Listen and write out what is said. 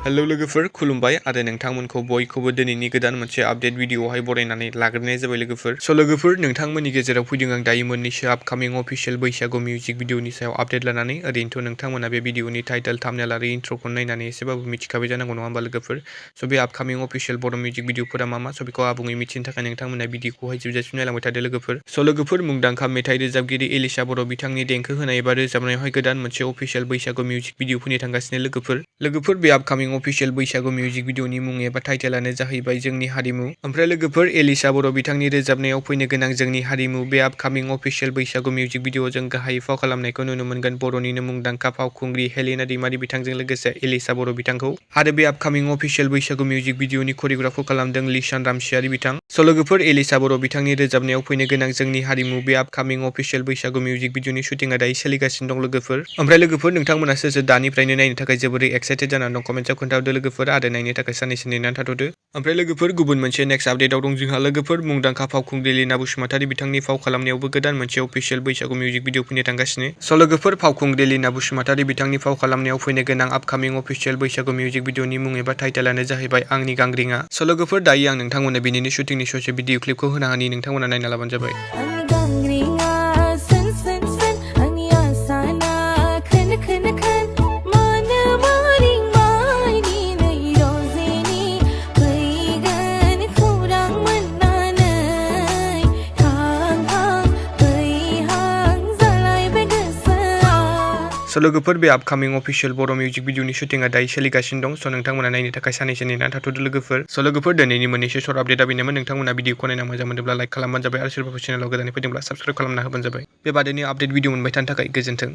Hello लोगोफोर खुलुमबाय आरो नोंथांमोनखौ बयखौबो दिनैनि गोदान मोनसे आपडेट भिडिअआवहाय बरायनानै लाग्रोनाय जाबाय लोगोफोर। स' लोगोफोर नोंथांमोननि गेजेराव फैदों आं दायो मोननैसो आपकामिं अफिशियेल बैसागु मिउजिक भिडिअनि सायाव आपडेट लानानै। ओरैनोथ' नोंथांमोना बे भिडिअनि टाइटेल थाम्बनेल आरो इन्ट्र'खौ नायनानै एसेबाबो मिथिखाबाय जानांगौ नङा होमबा लोगोफोर। स' बे आपकामिं अफिशियेल बर' मिउजिक भिडिअफोरा मा स' बेखौ आबुङै मिथिनो थाखाय नोंथांमोना भिडिअखौहाय जोबजासिम नायलांबाय थादो लोगोफोर। स' लोगोफोर मुंदांखा मेथाइ रोजाबगिरि एलिशा बर' बिथांनि देंखो होनाय एबा रोजाबनायावहाय गोदान मोनसे अफिशियेल बैसागु मिउजिक भिडिअ फैनो थांगासिनो लोगोफोर बे आपकामिं अफिशियेल बैसागु मिउजिक भिडिअनि मुं एबा टाइटेलानो जाहैबाय जोंनि हारिमु। ओमफ्राय लोगोफोर एलिशा बर' बिथांनि रोजाबनायाव फैनो गोनां जोंनि हारिमु बे आपकामिं अफिशियेल बैसागु मिउजिक भिडिअ जों गाहायै फाव खालामनायखौ नुनो मोनगोन बर'निनो मुंदांखा फावखुंग्रि हेलिना दैमारी बिथांजों लोगोसे एलिशा बर' बिथांखौ। आरो बे आपकामिं अफिशियेल बैसागु मिउजिक भिडिअनि करिय'ग्राफखौ खालामदों लिसान रामसियारि बिथां। स' लोगोफोर एलिशा बर' बिथांनि रोजाबनायाव फैनो गोनां जोंनि हारिमु बे आपकामिं अफिशियेल बैसागु मिउजिक भिडिअनि शुटिंआ दायो सोलिगासिनो दं लोगोफोर। ओमफ्राय लोगोफोर नोंथांमोना सोर दानिफ्रायनो नायनो थाखाय जोबोरै एक्साइटेड जानानै दं कमेन्टआव खोन्थाहरदो लोगोफोर आरो नायनो थाखाय साननैसो नेनानै थाथ'दो। ओमफ्राय लोगोफोर गुबुन मोनसे नेक्स्ट आपडेटआव दं जोंहा लोगोफोर मुंदांखा फावखुंग्रि एलिना बसुमतारी बिथांनि फाव खालामनायावबो गोदान मोनसे अफिशियेल बैसागु मिउजिक भिडिअ फैनो थांगासिनो। स' लोगोफोर फावखुंग्रि एलिना बसुमतारी बिथांनि फाव खालामनायाव फैनो गोनां आपकामिं अफिशियेल बैसागु मिउजिक भिडिअनि मुं एबा टाइटेलानो जाहैबाय आंनि गांग्रिङा। स' लोगोफोर दायो आं नोंथांमोननो बिनिनो शुटिंनि ससे भिडिअ क्लिपखौ होना होनि नोंथांमोना नायना लाबानो जाबाय। स' लोगोफोर बे आपकामिं अफिशियेल बर' मिउजिक भिडिअनि शुटिंआ दायो सोलिगासिनो दं। स' नोंथांमोना नायनो थाखाय साननैसो नेनानै थाथ'दो लोगोफोर। स' लोगोफोर दिनैनि मोननैसो सर्ट आपडेटआ बेनोमोन। नोंथांमोना भिडिअखौ नायना मोजां मोनदोंब्ला लाइक खालामबानो जाबाय आरो सोरबाफोर चेनेलाव गोदानै फैदोंब्ला साबस्क्राइब खालामना होबानो जाबाय। बेबादिनो आपडेट भिडिअ मोनबाय थानो थाखाय गोजोन्थों।